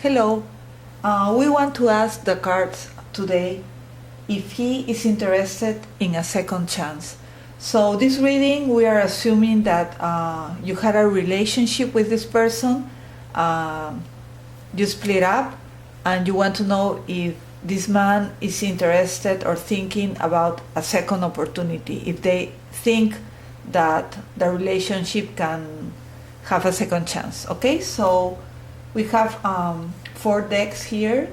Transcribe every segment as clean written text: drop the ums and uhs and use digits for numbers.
Hello. We want to ask the cards today if he is interested in a second chance. So this reading, we are assuming that you had a relationship with this person, you split up, and you want to know if this man is interested or thinking about a second opportunity, if they think that the relationship can have a second chance. Okay, so we have 4 decks here,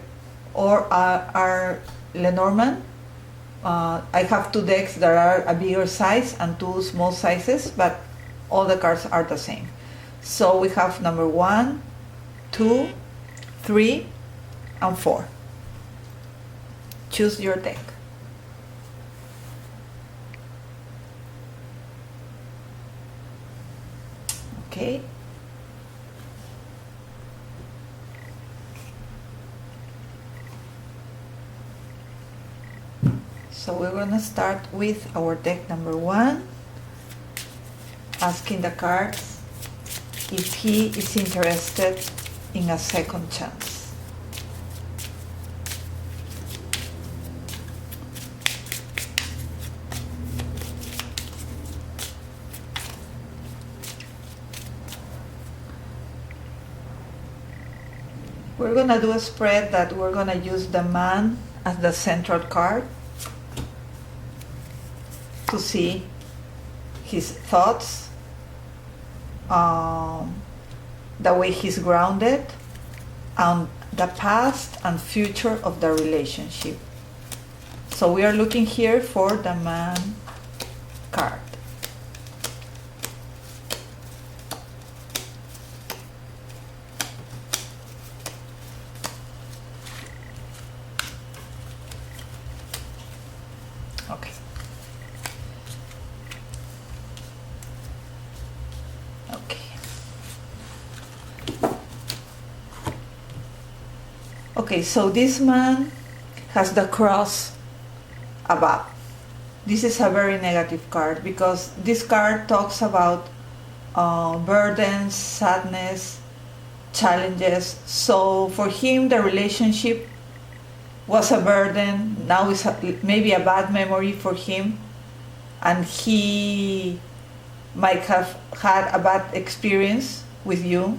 or are Lenormand. I have 2 decks that are a bigger size and 2 small sizes, but all the cards are the same. So we have number 1, 2, 3, and 4. Choose your deck. Okay. So we're going to start with our deck number 1, asking the cards if he is interested in a second chance. We're going to do a spread that we're going to use the man as the central card to see his thoughts, the way he's grounded, and the past and future of the relationship. So we are looking here for the man card. Okay. Okay, so this man has the cross above. This is a very negative card because this card talks about burdens, sadness, challenges. So for him, the relationship was a burden. Now it's maybe a bad memory for him, and he might have had a bad experience with you.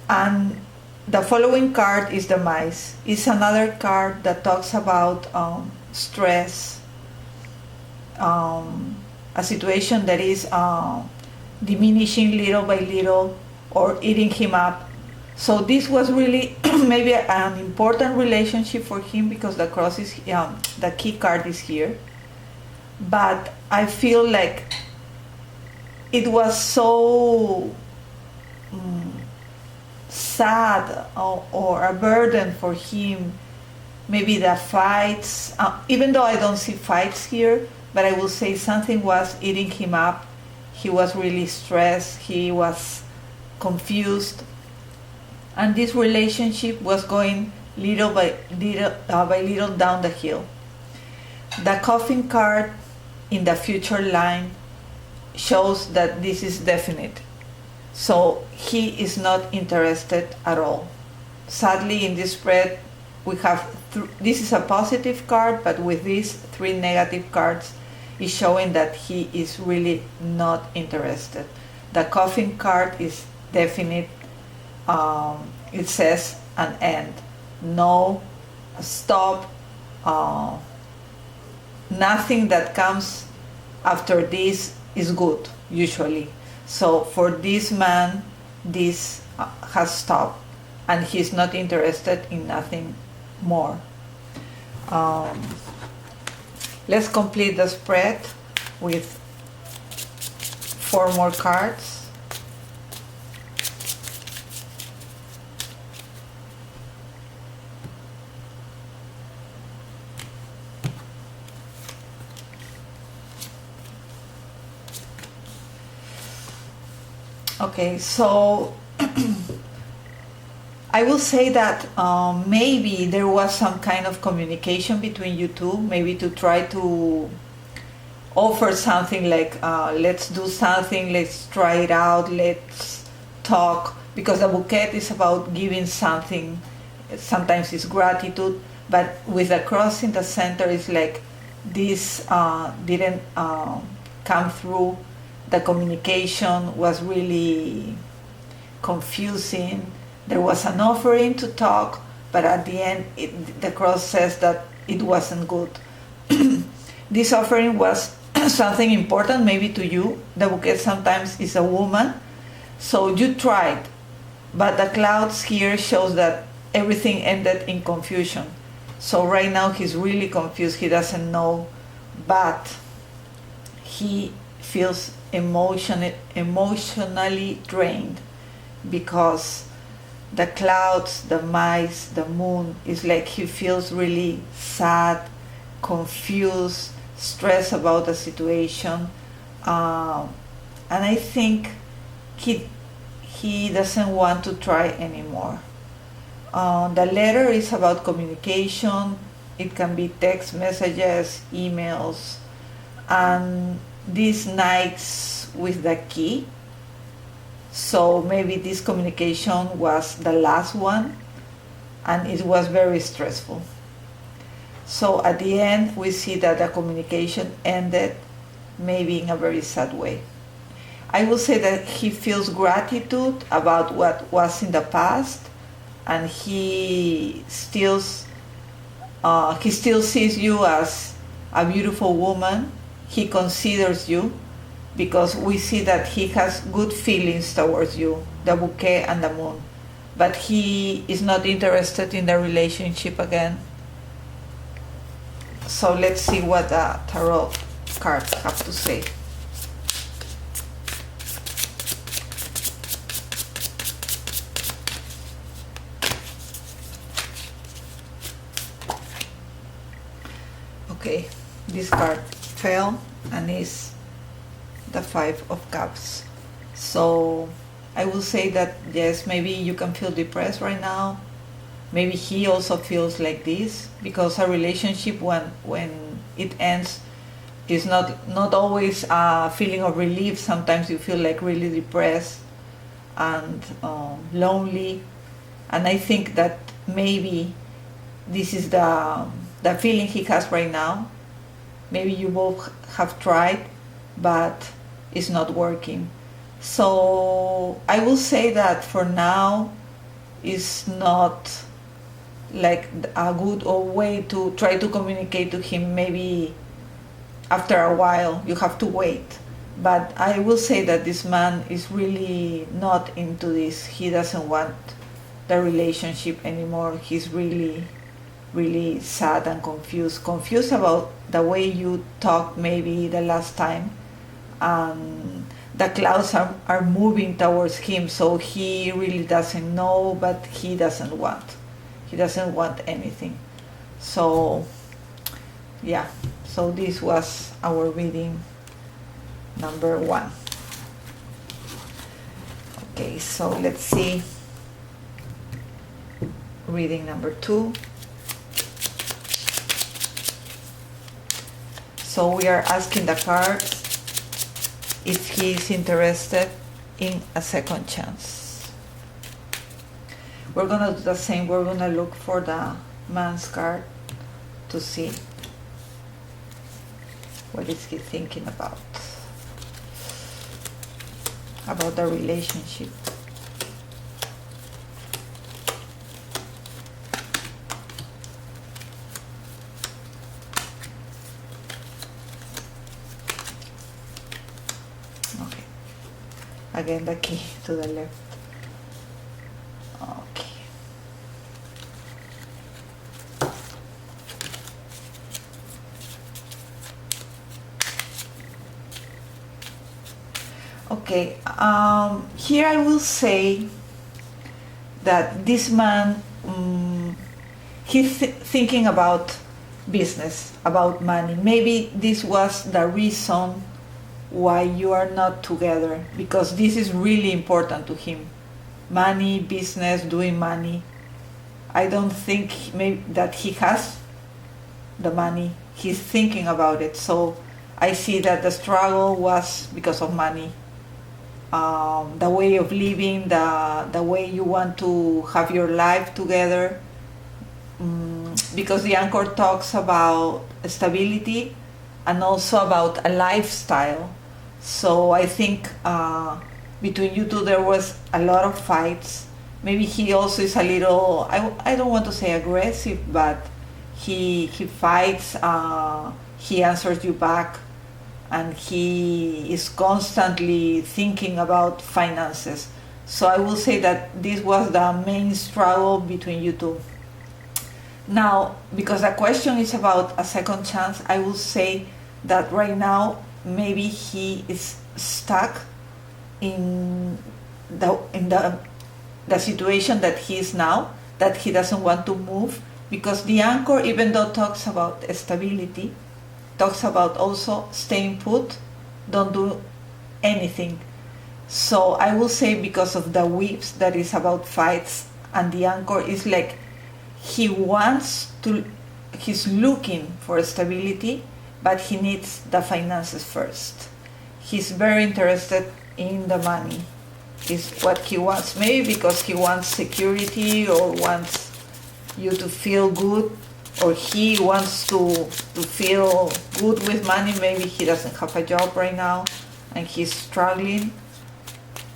And the following card is the mice. It's another card that talks about stress, a situation that is diminishing little by little or eating him up. So this was really maybe an important relationship for him because the cross is the key card is here. But I feel like it was so sad or a burden for him. Maybe the fights, even though I don't see fights here, but I will say something was eating him up. He was really stressed, he was confused, and this relationship was going little by little down the hill. The coffin card in the future line shows that this is definite. So he is not interested at all. Sadly, in this spread, we have this is a positive card, but with these 3 negative cards, is showing that he is really not interested. The coffin card is definite. It says an end, no, stop, nothing that comes after this is good, usually. So for this man, this has stopped, and he's not interested in nothing more. Let's complete the spread with 4 more cards. Okay, so I will say that maybe there was some kind of communication between you two, maybe to try to offer something like, let's do something, let's try it out, let's talk, because the bouquet is about giving something. Sometimes it's gratitude, but with the cross in the center, it's like this didn't come through. The communication was really confusing. There was an offering to talk, but at the end, the cross says that it wasn't good. This offering was something important maybe to you. The bouquet sometimes is a woman, so you tried, but the clouds here shows that everything ended in confusion. So right now he's really confused. He doesn't know, but he feels emotionally drained, because the clouds, the mice, the moon, is like he feels really sad, confused, stressed about the situation, and I think he doesn't want to try anymore. The letter is about communication. It can be text messages, emails, and these knights with the key. So maybe this communication was the last one, and it was very stressful. So at the end, we see that the communication ended maybe in a very sad way. I will say that he feels gratitude about what was in the past, and he still sees you as a beautiful woman. He considers you, because we see that he has good feelings towards you, the bouquet and the moon, but he is not interested in the relationship again. So let's see what the tarot cards have to say. Okay, this card fell and is the Five of Cups. So I will say that yes, maybe you can feel depressed right now. Maybe he also feels like this, because a relationship when it ends is not always a feeling of relief. Sometimes you feel like really depressed and lonely, and I think that maybe this is the feeling he has right now. Maybe you both have tried, but it's not working. So I will say that for now is not like a good way to try to communicate to him. Maybe after a while you have to wait, but I will say that this man is really not into this. He doesn't want the relationship anymore. He's really sad and confused about the way you talked maybe the last time. The clouds are moving towards him, so he really doesn't know, but he doesn't want anything. So yeah, so this was our reading number 1. Okay, so let's see reading number 2. So we are asking the cards if he is interested in a second chance. We're gonna do the same. We're gonna look for the man's card to see what is he thinking about the relationship. Okay, again the key to the left. Okay. Okay, here I will say that this man, he's thinking about business, about money. Maybe this was the reason why you are not together, because this is really important to him. Money, business, doing money. I don't think maybe that he has the money. He's thinking about it. So I see that the struggle was because of money. the way of living, the way you want to have your life together. Because the anchor talks about stability and also about a lifestyle. So I think between you two there was a lot of fights. Maybe he also is a little, I don't want to say aggressive, but he fights, he answers you back, and he is constantly thinking about finances. So I will say that this was the main struggle between you two. Now, because the question is about a second chance, I will say that right now maybe he is stuck in the situation that he is now, that he doesn't want to move, because the anchor, even though talks about stability, talks about also staying put, don't do anything. So I will say because of the whips that is about fights, and the anchor is like he's looking for stability, but he needs the finances first. He's very interested in the money, is what he wants, maybe because he wants security or wants you to feel good, or he wants to feel good with money. Maybe he doesn't have a job right now and he's struggling.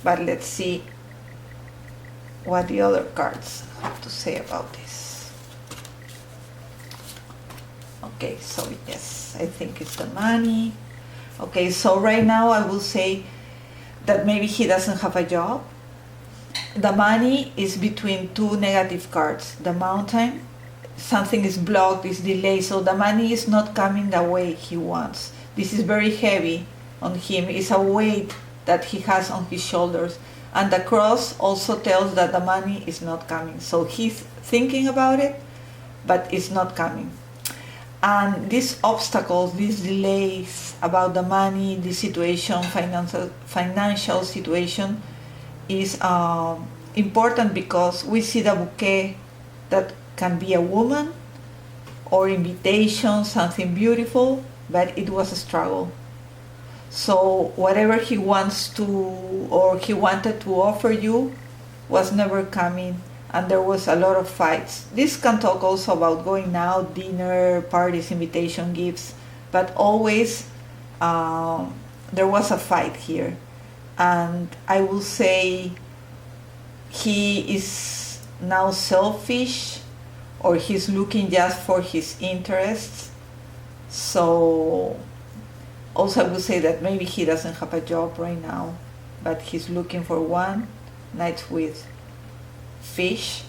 But let's see what the other cards have to say about this. Okay, so yes, I think it's the money. Okay, so right now I will say that maybe he doesn't have a job. The money is between two negative cards. The mountain, something is blocked, is delayed, so the money is not coming the way he wants. This is very heavy on him. It's a weight that he has on his shoulders. And the cross also tells that the money is not coming. So he's thinking about it, but it's not coming. And these obstacles, these delays about the money, the situation, financial situation is important, because we see the bouquet that can be a woman or invitation, something beautiful, but it was a struggle. So whatever he wants to, or he wanted to offer you, was never coming, and there was a lot of fights. This can talk also about going out, dinner, parties, invitation, gifts, but always there was a fight here. And I will say he is now selfish, or he's looking just for his interests. So also I would say that maybe he doesn't have a job right now, but he's looking for one night with fish.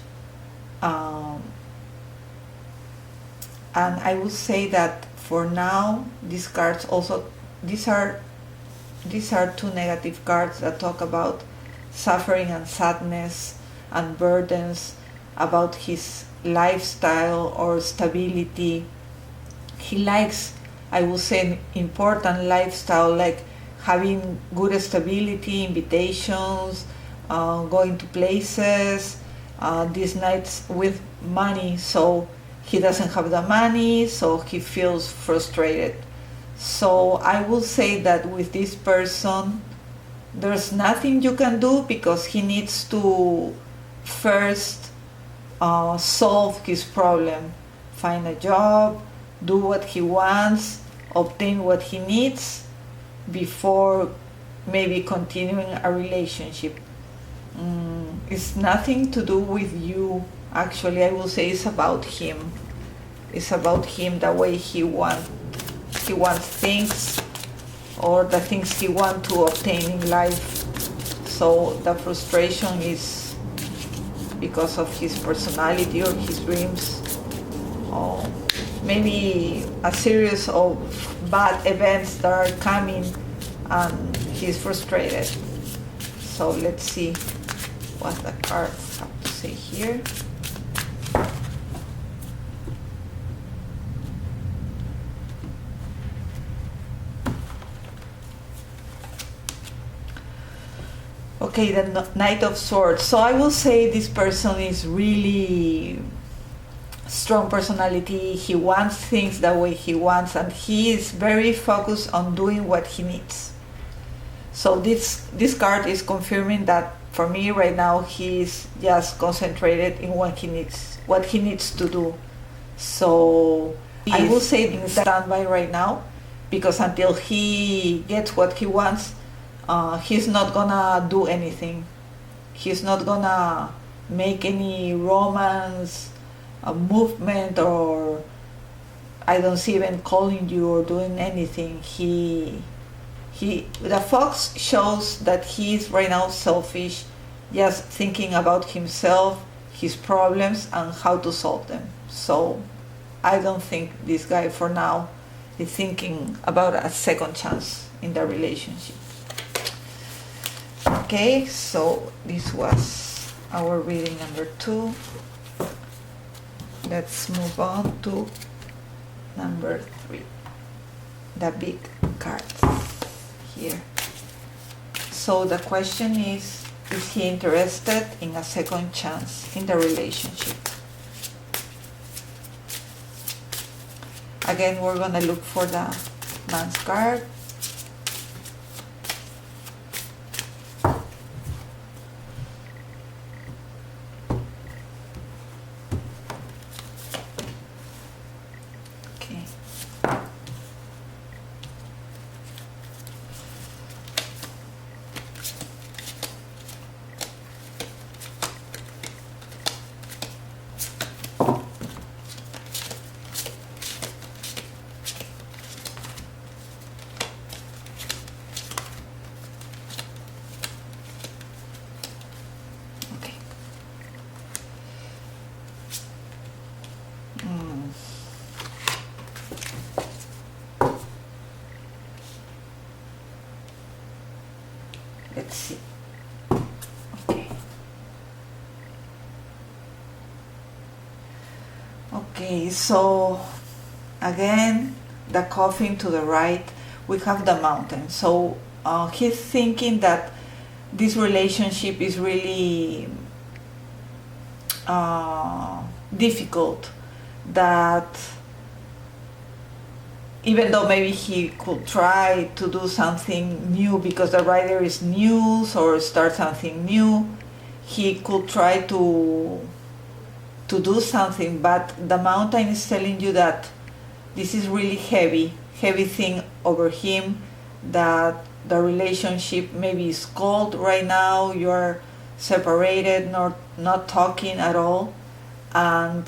And I would say that for now, these cards also, these are two negative cards that talk about suffering and sadness and burdens, about his lifestyle or stability. He likes, I would say, an important lifestyle, like having good stability, invitations, going to places, these nights with money. So he doesn't have the money, so he feels frustrated. So I will say that with this person, there's nothing you can do, because he needs to first solve his problem, find a job, do what he wants, obtain what he needs, before maybe continuing a relationship. It's nothing to do with you. Actually, I will say it's about him. It's about him, the way he wants things, or the things he wants to obtain in life. So the frustration is because of his personality or his dreams, or maybe a series of bad events that are coming, and he's frustrated. So let's see what the cards have to say here. Okay, the Knight of Swords. So I will say this person is really strong personality. He wants things the way he wants, and he is very focused on doing what he needs. So this card is confirming that for me right now he's just concentrated in what he needs to do. So I will say in standby right now, because until he gets what he wants, he's not gonna do anything. He's not gonna make any romance movement, or I don't see even calling you or doing anything. The fox shows that he's right now selfish, just thinking about himself, his problems, and how to solve them. So I don't think this guy for now is thinking about a second chance in the relationship. Okay, so this was our reading number 2. Let's move on to number 3, the big cards here. So the question is he interested in a second chance in the relationship? Again, we're gonna look for the man's card. Let's see. Okay. Okay, so again, the coffin to the right, we have the mountain. So he's thinking that this relationship is really difficult, that even though maybe he could try to do something new because the writer is new, or start something new, he could try to do something, but the mountain is telling you that this is really heavy thing over him, that the relationship maybe is cold right now, you're separated, not talking at all, and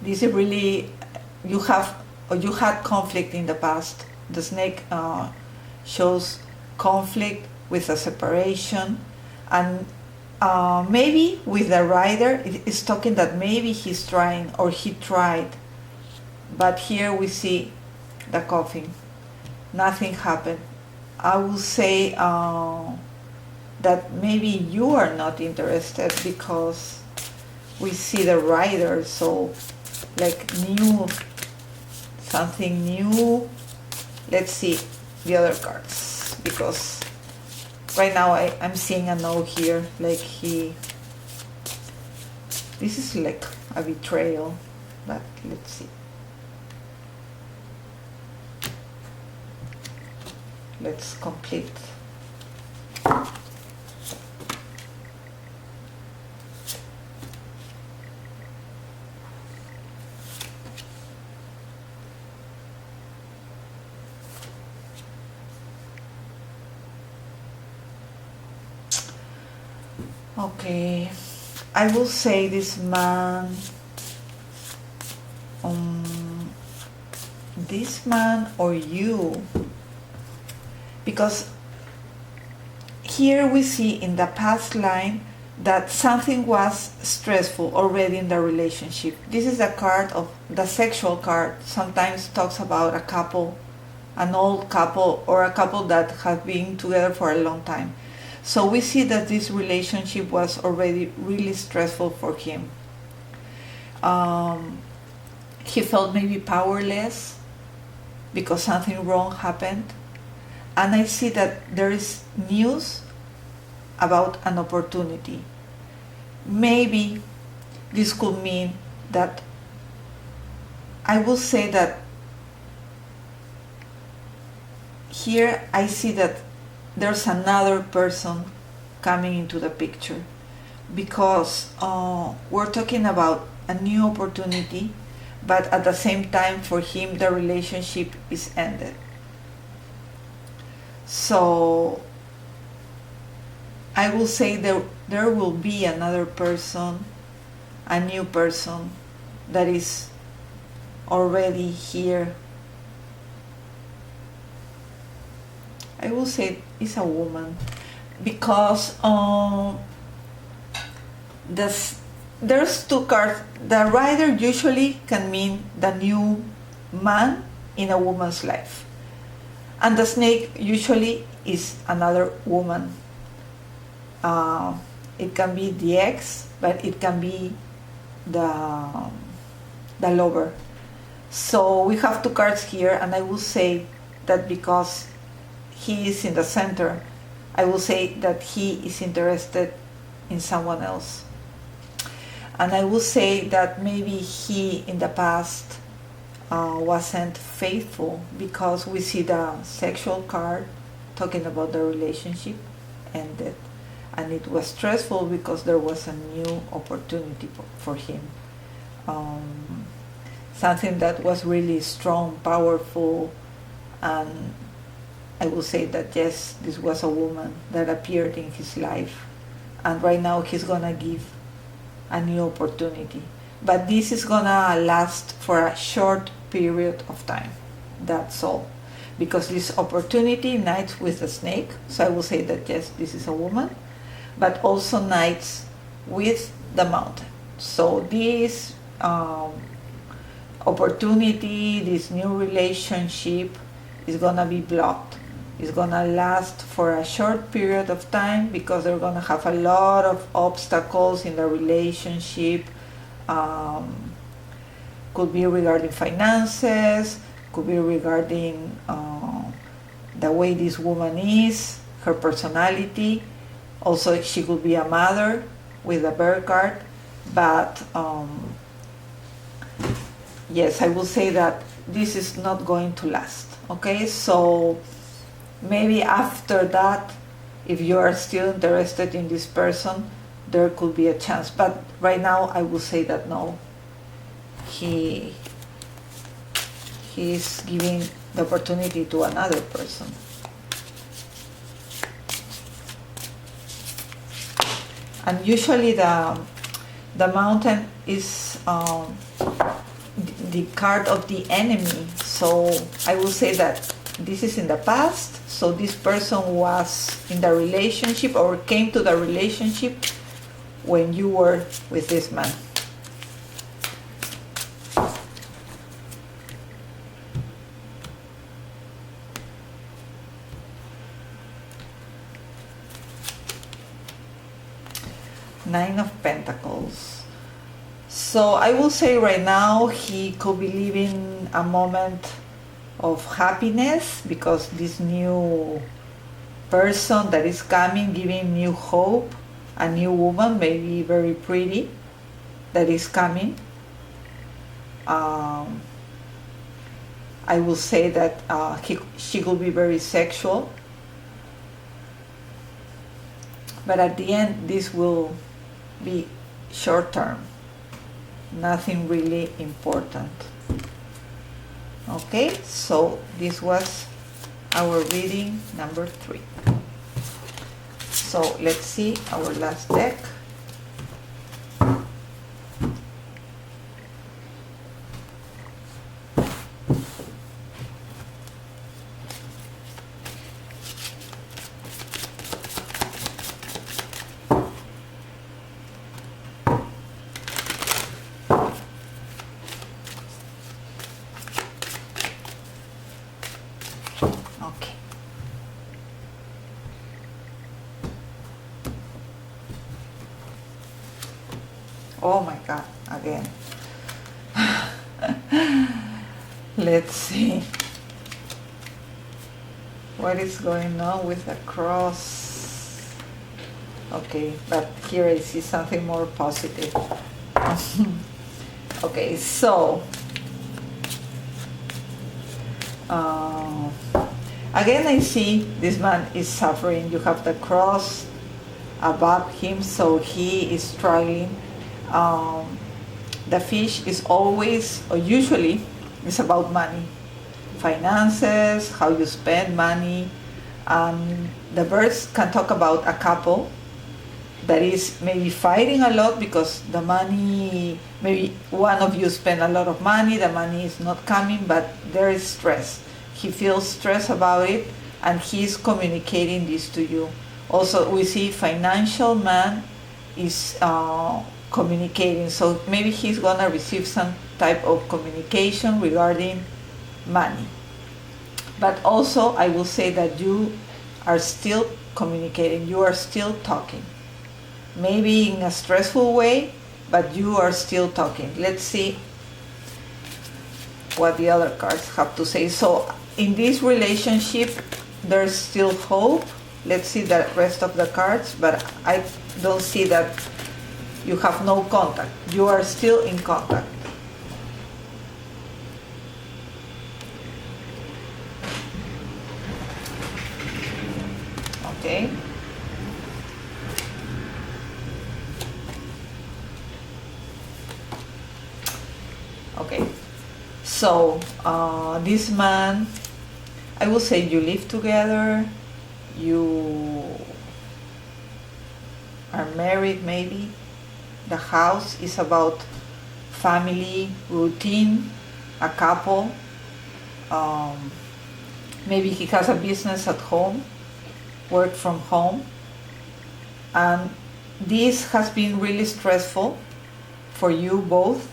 this is really, you had conflict in the past. The snake shows conflict with a separation, and maybe with the rider it's talking that maybe he's trying, or he tried, but here we see the coffin, nothing happened. I will say that maybe you are not interested because we see the rider, so like new, something new. Let's see the other cards, because right now I'm seeing a no here, like this is like a betrayal, but let's see. Let's complete. Okay, I will say this man, or you, because here we see in the past line that something was stressful already in the relationship. This is a card of the sexual card, sometimes talks about a couple, an old couple, or a couple that have been together for a long time. So we see that this relationship was already really stressful for him. He felt maybe powerless because something wrong happened. And I see that there is news about an opportunity. Maybe this could mean that, I will say that here I see that there's another person coming into the picture, because we're talking about a new opportunity, but at the same time for him the relationship is ended. So I will say there will be another person, a new person that is already here. I will say it's a woman, because there's two cards. The rider usually can mean the new man in a woman's life, and the snake usually is another woman. It can be the ex, but it can be the lover. So we have two cards here, and I will say that because he is in the center, I will say that he is interested in someone else. And I will say that maybe he in the past wasn't faithful, because we see the sexual card talking about the relationship ended, and it was stressful because there was a new opportunity for him. Something that was really strong, powerful, and I will say that yes, this was a woman that appeared in his life, and right now he's gonna give a new opportunity. But this is gonna last for a short period of time. That's all. Because this opportunity nights with the snake, so I will say that yes, this is a woman, but also nights with the mountain. So this opportunity, this new relationship is gonna be blocked. It's gonna last for a short period of time, because they're gonna have a lot of obstacles in the relationship. Could be regarding finances, could be regarding the way this woman is, her personality. Also, she could be a mother with a bear card. But yes, I will say that this is not going to last. Okay, so maybe after that, if you are still interested in this person, there could be a chance. But right now, I will say that no. He is giving the opportunity to another person. And usually the mountain is the card of the enemy. So I will say that this is in the past. So this person was in the relationship or came to the relationship when you were with this man. Nine of Pentacles. So I will say right now he could be living a moment of happiness, because this new person that is coming, giving new hope, a new woman, maybe very pretty, that is coming. I will say that she could be very sexual, but at the end this will be short term, nothing really important. Okay, so this was our reading number 3. So let's see our last deck. Okay. Oh my God, again. Let's see. What is going on with the cross? Okay, but here I see something more positive. Okay, so Again, I see this man is suffering. You have the cross above him, so he is struggling. Um, the fish is always, or usually, is about money, finances, how you spend money. The birds can talk about a couple that is maybe fighting a lot because the money, maybe one of you spend a lot of money, the money is not coming, but there is stress. He feels stress about it, and he's communicating this to you. Also, we see financial man is communicating, so maybe he's gonna receive some type of communication regarding money. But also, I will say that you are still communicating, you are still talking. Maybe in a stressful way, but you are still talking. Let's see what the other cards have to say. So in this relationship, there's still hope. Let's see the rest of the cards, but I don't see that you have no contact. You are still in contact. Okay. Okay. So this man, I will say you live together, you are married maybe. The house is about family, routine, a couple. Maybe he has a business at home, work from home. And this has been really stressful for you both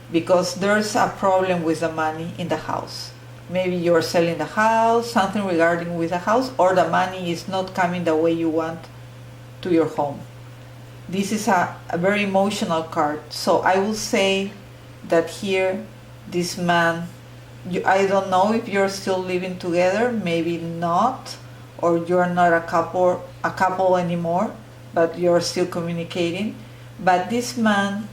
because there's a problem with the money in the house. Maybe you're selling the house, something regarding with the house, or the money is not coming the way you want to your home. This is a very emotional card. So I will say that here, this man, I don't know if you're still living together, maybe not, or you're not a couple anymore, but you're still communicating. But this man,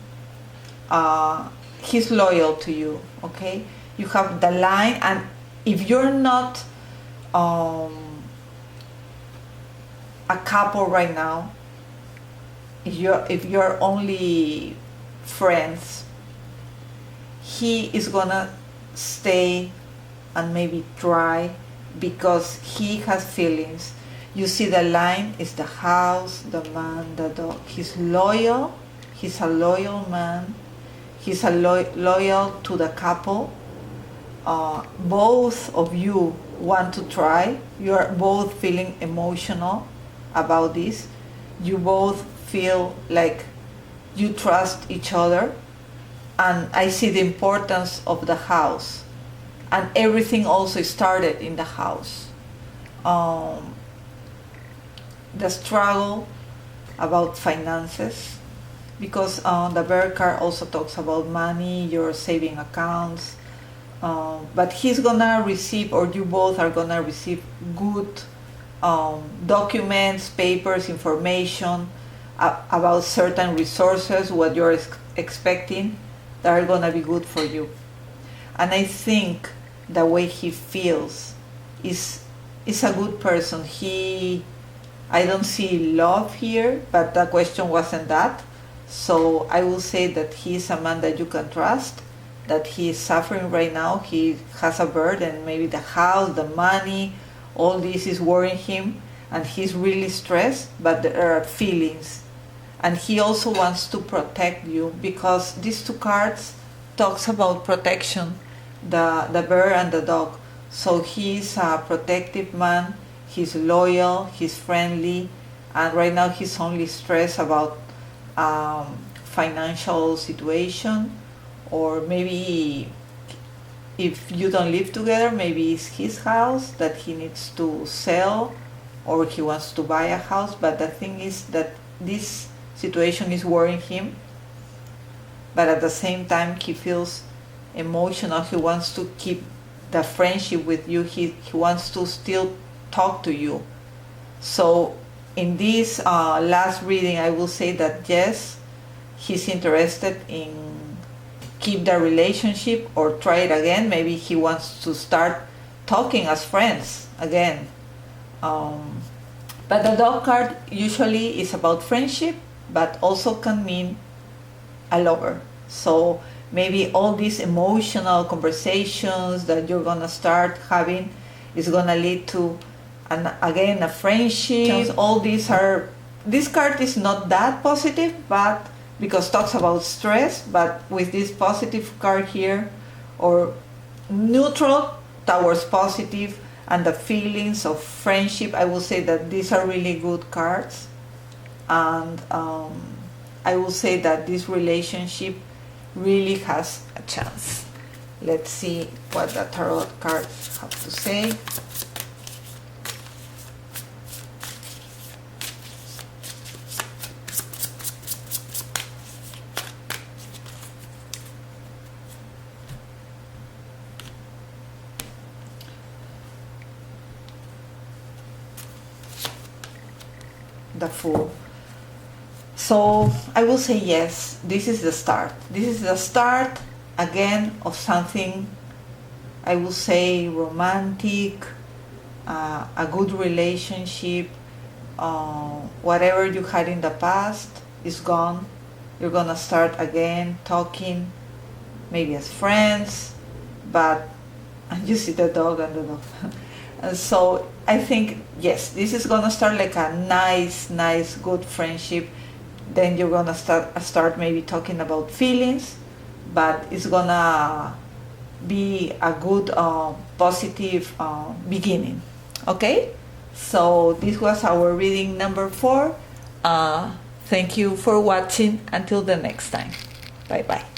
he's loyal to you, okay? You have the line, and if you're not a couple right now, if you're only friends, he is gonna stay and maybe try because he has feelings. You see the line is the house, the man, the dog. He's loyal. He's a loyal man. He's loyal to the couple. Both of you want to try. You are both feeling emotional about this. You both feel like you trust each other. And I see the importance of the house. And everything also started in the house. The struggle about finances, because the bear card also talks about money, your saving accounts, but he's gonna receive, or you both are gonna receive good documents, papers, information about certain resources, what you're expecting, that are gonna be good for you. And I think the way he feels is a good person. I don't see love here, but the question wasn't that. So I will say that he is a man that you can trust, that he is suffering right now. He has a burden, maybe the house, the money, all this is worrying him, and he's really stressed, but there are feelings. And he also wants to protect you, because these two cards talks about protection, the bear and the dog. So he's a protective man, he's loyal, he's friendly, and right now he's only stressed about financial situation, or maybe if you don't live together, maybe it's his house that he needs to sell, or he wants to buy a house. But the thing is that this situation is worrying him, but at the same time he feels emotional. He wants to keep the friendship with you. He wants to still talk to you. So in this last reading, I will say that yes, he's interested in keep the relationship or try it again. Maybe he wants to start talking as friends again. But the dog card usually is about friendship, but also can mean a lover. So maybe all these emotional conversations that you're gonna start having is gonna lead to again a friendship. All these are, this card is not that positive, but because talks about stress, but with this positive card here, or neutral towards positive, and the feelings of friendship, I will say that these are really good cards. And I will say that this relationship really has a chance. Let's see what the tarot cards have to say. The Fool. So I will say yes, this is the start. This is the start again of something, I will say romantic, a good relationship. Whatever you had in the past is gone. You're gonna start again talking, maybe as friends, but and you see the dog and the dog. And so I think yes, this is gonna start like a nice, good friendship. Then you're gonna start maybe talking about feelings, but it's gonna be a good positive beginning. Okay, so this was our reading number 4. Thank you for watching. Until the next time, bye bye.